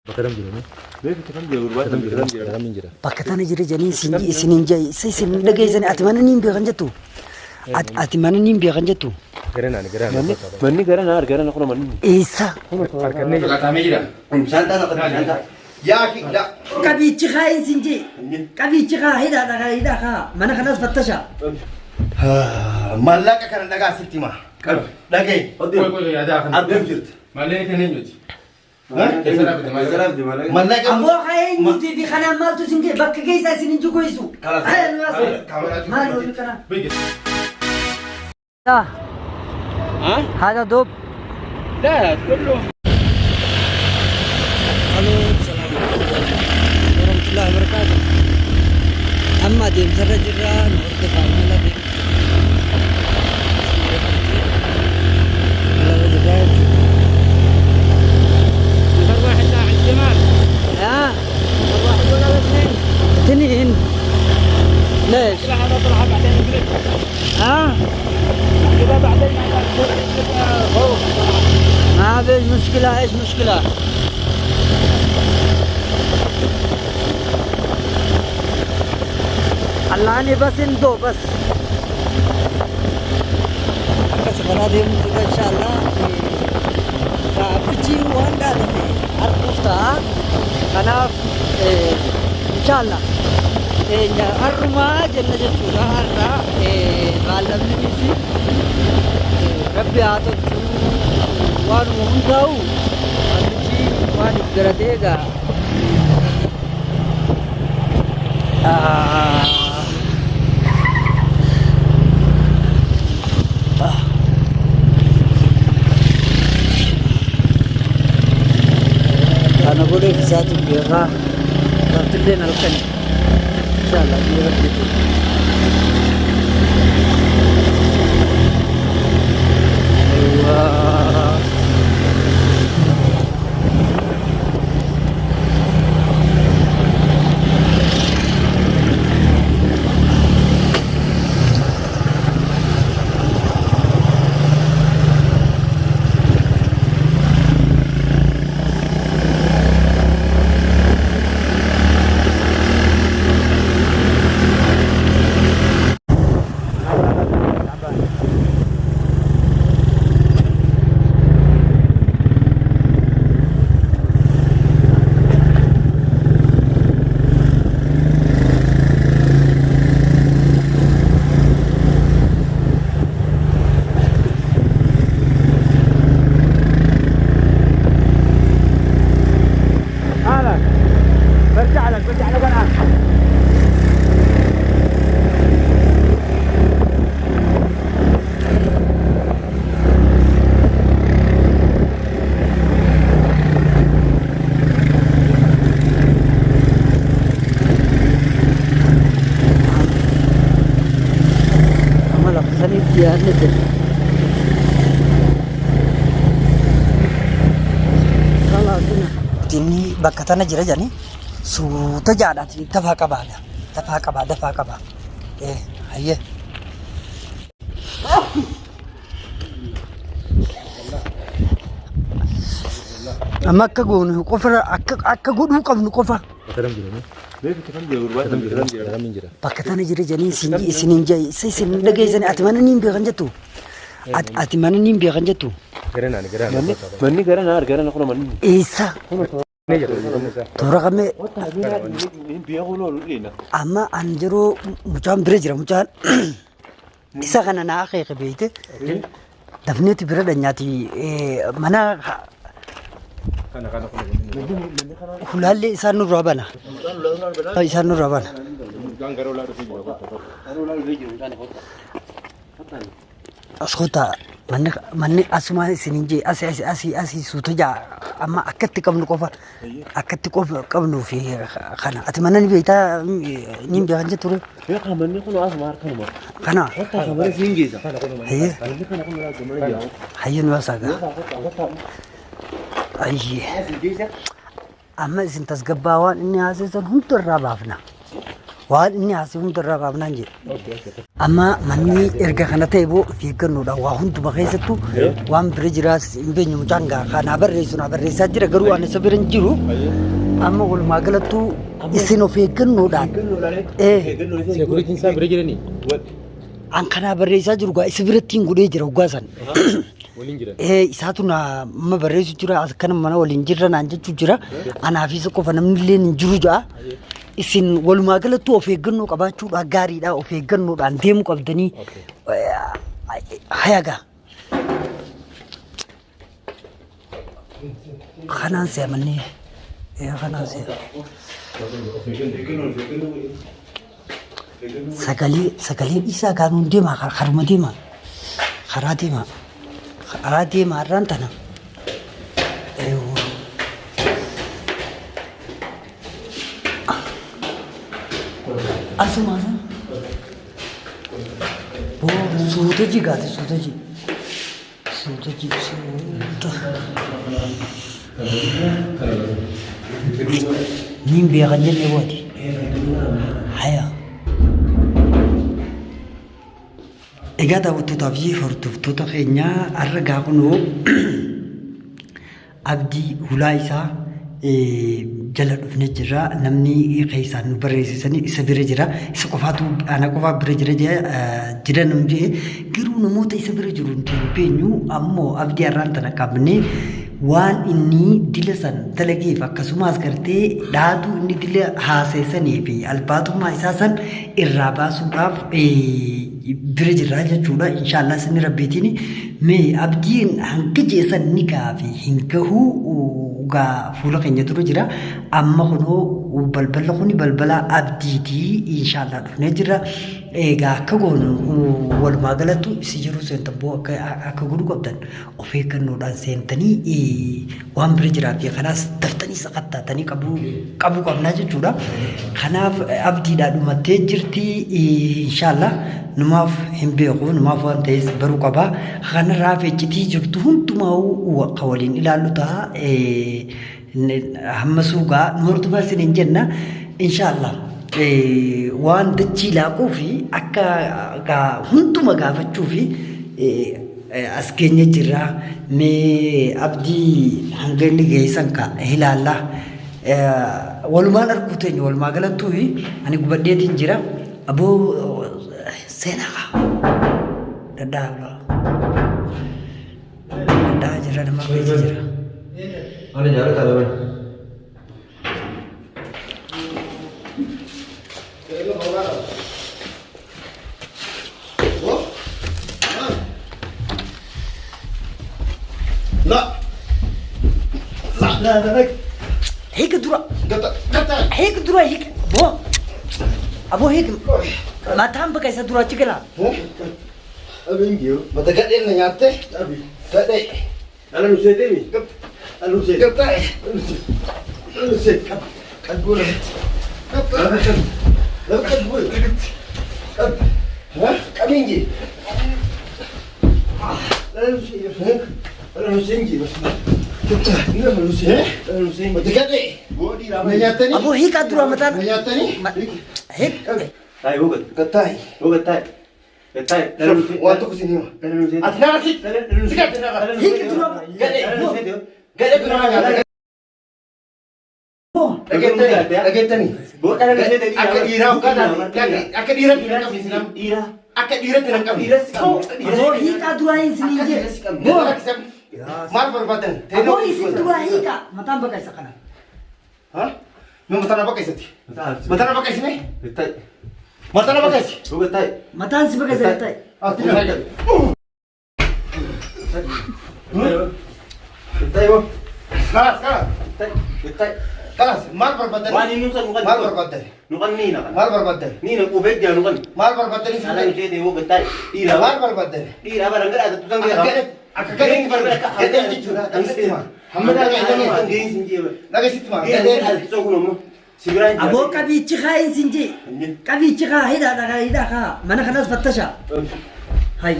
Bakka jirani. Bakka tana jira janii isinin jai isin dhageessan ati mana niin beekan jettu. Ati mana niin beekan jettu. Manni gara kuna manni. Eessa? Yaaki da. Qabiichi kaa isin jee. Qabiichi kaa hidhaa kaa mana kanas fattasha. Mallaqa kana dhagaa sitti hima. Dhagee. Argam jirti. Mallaqa Amboo kaa eenyuti fi kanaan maaltu isin jee bakka keessa isin hin jugoisu. Maal oolu kana? هذا دوب لا كله الو السلام عليكم ورحمة الله وبركاته أما ديم سر جران ارتفاع ملا ديم نفر واحد لاعب الجمال ها نفر واحد ولا اثنين اثنين ليش؟ لا هذا طلع بعدين يقلب ها؟ كذا بعدين ما فيش مشكلة ايش مشكلة؟ علاني بس اندو بس بس خلاص يوم كده ان شاء الله بتجي واندا عرفتا انا ان شاء الله الرما جنة الشورى غالبني نسي ربي عطت وان مهنداو بتجي وان يقرديغا أنا أقول لك ساعة بيها قلت لنا الكلام إن شاء الله بيرد أيوة برجع لك الآن أمال أقصني بيان ندر خلاص هنا جني بكتنا جرا جاني سوتا جادات دفا قبا ايه هيه اما كغون قفر اكغودو قبن قفا بكتنا جرا جاني سينجي سينجي سيسن دغيزن اتمنى نيم بيغن جتو اتمنى نيم بيغن جتو manni gara kuna manni. ايسا تورا كمي Biya kulo lina. أما أنجرو مجان بريجرا مجان إسا كنا ناقي خبيته دفنيتي برد نياتي منا خلالي إسانو رابانا إسانو رابانا أسخوتا من أسمع سنينجي أسي سوتجا أما أكتر كم نقفا أكتر كم نوفي خنا أتمنى نبيتا نيم بيانجة توري Ya kan manni kulo asmar خنا Hatta kamar singiza. هي Manni kana kulo gamar ya. هي نواساقا أي أما إذا تسقباوان إني عزيزا هم ترى بافنا waan inni haasawuun irraa qaabnaan jedhe. Amma manni erga kana ta'e boo fi eeggannoodha waa hunduma keessattuu waan bira jiraas hin beenyu mucaan kanaa barreessaa jira garuu waan isa bira hin jiru amma walumaa galattuu isin of eeggannoodhaan Sekuritiin isaa bira jiranii? an kanaa barreessaa jiru gaa isa biratti hin godhee jira waggaa san. Waliin jiran? Isaatu nama barreessu jira akkana mana waliin jirra naan jechuu jira anaaf isa qofa namni illee hin jiru ja'a. Isin walumaa galattuu of eeggannoo qabaachuudha gaariidha of eeggannoodhaan deemuu qabdanii hayagaa. Kanaan se'amannee kanaan se'a. Sagalee dhiisaa gaanuun deemaa karuma deemaa karaa deemaa irraan tana. Asuma suuta jigaate suuta niin beekan jenne waati haya egaa daawwattootaa fi hordoftoota keenyaa har'a gaafunoo abdii hulaa isaa jala dhufne jira namni keessaan nu barreessisanii isa bira jira isa qofaatu ana qofaa bira jira nuun jee garuu namoota isa bira jiru hin beenyu ammoo abdii har'aan tana qabne waan inni dila san dalageef akkasumas gartee dhaatu inni dila haaseessanii fi albaatummaa isaa san irraa baasuudhaaf bira jirraa jechuudha inshaallah sinni rabbiitiin mee abdiin hanga jeessan ni gaafi hin gahuu gaa fuula keenya dura jira amma kunoo balbala kuni balbala abdiitii inshaallah dhufnee jira egaa akka goonu walumaa galattu si jiru seentaboo akka godhu qabdan of eeggannoodhaan seentanii waan bira jiraa fi kanaas daftanii saqattaatanii qabuu qabnaa jechuudha kanaaf abdiidhaa dhumattee jirti inshaallah numaaf hin beeku numaaf waan ta'es baruu qabaa kanarraa feechitii jirtu hundumaa akka waliin ilaallu ta'a hamma suugaa nu hordofaa isiniin jenna inshaallah waan dachii laaquu fi akka hunduma gaafachuu fi as keenya jirra mee abdii hanga inni geessan ka ilaallaa walumaan arguu teenya walumaa galattuu fi ani gubadheetiin jira aboo seenaa dadhaa jira nama keessa jira. Ana jaara talaban. La هيك درا gata هيك درا هيك بو أبو هيك ما تام بقى يسدرا تكلا Abin giyo. mata gadin na nyate Abi. gadai Ana nu sete mi. Ana nu sete. gadai Ana nu sete. kan gula gata la kan gula ha kamingi Ana nu sete. Ana nu sete. gata Ina nu sete. Ana nu sete. mata gadai Bodi na ramai. nyate ni أبو هيك درا na مثلا nyate ni هيك Hai bukan. gadai Bukan tai. Tai. Ana nu sete. waktu kesini mah Ana nu sete. atna sih Ana nu sete. هيك درا Ana nu sete. gadai tu nama nyate lagi tani Bukan ana nu sete. Akan dirau kan akan dirau tidak kami sinam Ira. akan dirau tidak kami Ira sikam. أبو هيك درا ينسني بو mal berbatan أبو هيك درا هيك ما تام بقى يسكنا Hah? Mau makan apa guys? Betul. Makan apa guys ini? Betul. Makan apa guys? Bukan tai. ما تام سبقة زي تاي Ah, tidak lagi. Betul bu. Kalas, kalas. Betul. Betul. Kalas, mal berbatan. Wani nusan nukan. Mal berbatan. Nukan ni nak. Mal berbatan. Ni nak ubed dia nukan. Mal berbatan ini Ala sudah. nu sete bu betul. Ira. Mal berbatan. Ira barang ada tukang dia. Akan kering berbatan. Kita yang jujur, dan istimewa. Hamdan Hamdan kita ini mah. geng sinji. Lagi istimewa. Geng ada tukang kuno. Sibiran. أبو كبي تخا ينسنجي كبي تخا هيدا خا ما أنا خلاص فتشة هاي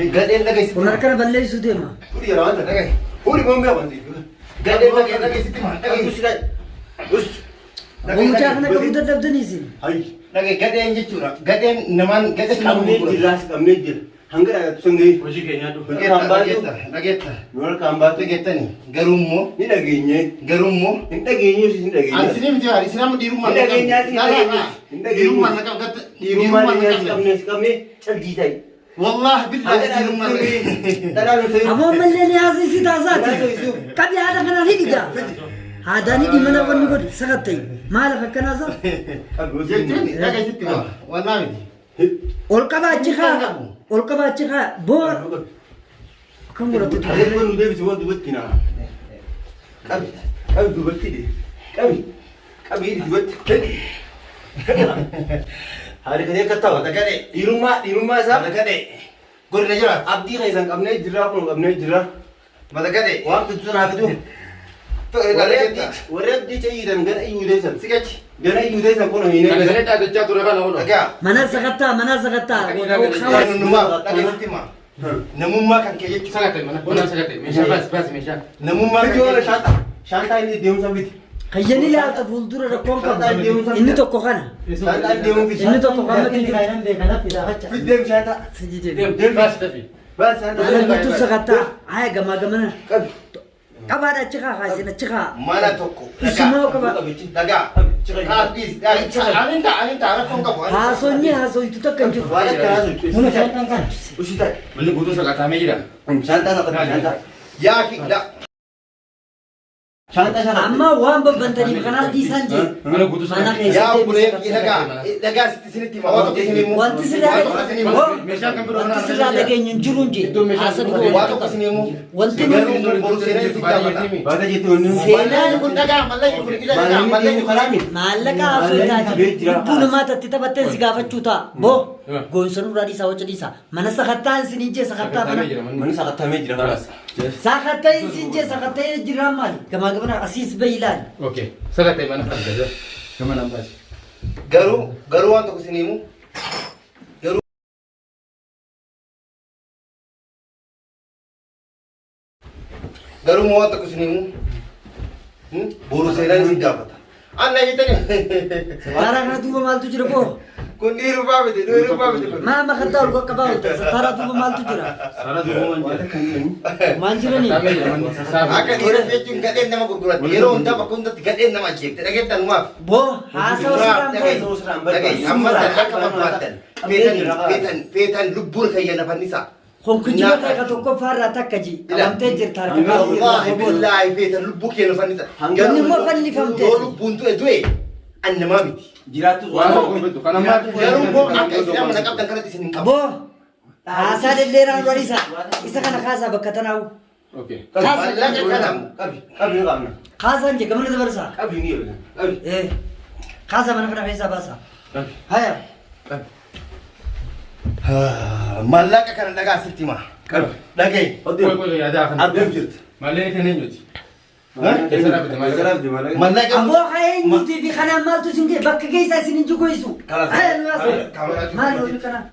Gadai lagi istimewa. كنا كنا بلش سوديما Puri rawan tak? Lagi. Puri bomba banti. Gadai lagi istimewa. Lagi Lagi. sudah. Us. Mucaa kana qabu dadhabdaniisin. Hayyi. Dhagee gadheen jechuudha. Gadheen namaan gadhee Qabnee jirraas qabnee jira. Hanga dhagaa tusan gahee. Hojii keenyaa dhufu. Dhageetta. Noora kan baatu. Dhageettani. Garuu immoo. Ni dhageenye. Garuu immoo. Hin dhageenye si hin dhageenye. Ani sinii miti baari. Sinaa dhiirummaa. Hin dhageenyaa si hin dhageenye. Dhiirummaa na qabgatta. Dhiirummaa ni qabnee si qabnee calgii ta'i. Wallahi billahi dhiirummaa. Dhalaa nu fayyadu. Ammoo mallee ni haasisi taasaati. Qabi haadha kanaan hidhigaa. Haadhaan hidhi mana wanni godhi sakatta'e. Maal akkanaa isaa? Jechuun dhagee sitti qaba. Wannaa miti. Ol qabaachi kaa. Ol qabaachi kaa. Boor. Kan godhatu ture. Adeemsa nu deebisi waan dubatti naa. Qabi. Qabi dubatti de. Qabi. Qabi dubatti. Haadha kadee akka ta'a. Gadhee. Dhiirummaa isaa. Gadhee. Godina jira. Abdii kan isaan qabnee jirraa kun qabnee jirra. Mata gadhee. Waan fitu sanaa fitu. Warri abdii cayiidhan gana iyyuu deessan. Sigachi. Gana iyyuu deessan kun hin Kana galee dhaabachaa ture kana oolu. Dhagaa. Mana sakattaa mana sakattaa. Namummaa dhageessitti maa. Namummaa kan kee jechuudha. Sagate mana bona sagate meeshaa baas meeshaa. Namummaa kan Fituu kee. shaanta. Shaantaa inni deemsa fiti. Kayyanii laata fuuldura rakkoon qabu. Inni tokko kana. Shaantaa deemu fiti. Inni tokko kana jiru. Fit deemu shaantaa. Siji jedhu. Deem baas tafi. Baas shaantaa. Mana guutuu sakattaa. Haya gamaa gamana. Qabi. Qabaadha achi kaa kaasina achi kaa. Mana tokko. Isumoo qaba. Dhagaa. Kaafis. Aninta rakkoon qabu. Haasonni haasoitu takka hin jiru. Waan akkanaa sun. Muna shaantaan kana. Ushi ta'i. Manni guutuu sagatamee jira. Shaantaa naqata shaantaa. Yaa kidda. Shaantaa shaantaa. Amma waan babbantaniif kanaa dhiisaan jee. Mana guutuu Mana sagatamee. Yaa bulee keessatti dhagaa. Dhagaa sinitti himaa. Waa tokko isinii himu. wanti sirraa Meeshaan kan biroo wanti sirraa dhageenyu hin jiru jee. Haasa Waa tokko isinii himu. Wanti Garuu boru seenaa itti gaafata. Baata jettee wanni. Seenaan kun dhagaa mallayyu kun ija dhagaa mallayyu karaami. maallaqa haasoo taati lubbuu namaa tatti taphattee si gaafachuu ta'a. Boo goonsan irraa dhiisaa waca dhiisaa. Mana sakattaan isin jee sakattaa mana. Manni sakatamee jira kanaas. Sakattaa isin jee sakattaa jiraan maali? Gamaa gamana asiis bahi ilaali. Okay. Sagate mana kan gaza. Kama nan baas. Garuu waan tokko isinii himu. Garuu waan tokko isinii himu. Boru seenaan isin gaafata. Anna jettanii. Taraa kana duuba maaltu jira boo? Kun dhiirummaa miti kun. Maa makattaa ol qaqqabaa oolta. Taraa duuba maaltu jira? Sana duuba man. Maal jiranii? Sagatamee jira manni saafi. Akka dhiira jechuun gadheen nama gurguratti. Yeroo hundaa bakka hundatti gadheen nama ajjeefte. Dhageettan maaf. Boo haasawaa sirraan ta'e. Dhagahi amma akka barbaaddan. Feetan lubbuun kayya nafannisaa. Konkujiba ta'e ka tokkoffaarraa takka ji. Qabamtee jirta harka Wallahi billahi feetan lubbuu kee nafannisa. Inni immoo fannifamtee. Yoo lubbuun du'e annamaa miti. Jiraattu Waan tokko bitu kana maal. Garuu immoo akka isin amma na qabdan kanatti isin hin qabu. Boo haasaa dheeraa nu isa kana kaasaa bakka tanaa'u. Okay. Mallaqa kana qabi. Qabi ni qabna. Kaasaan je gamana dabarsaa. Qabi ni qabna. Qabi. Kaasaa mana kana keessaa baasaa. Haya. Mallaqa kana dhagaa sitti himaa. Qabi. Dhagahi. Koy koy yaadaa kan. Ardeef jirti. Malee kan eenyuti? Keessa raafte malee. Mallaqa Aboo ka'ee nuti fi kanaan maaltu isin bakka keessaa isin hin jigoisu. Haya nu yaasa. Maal oolu kana?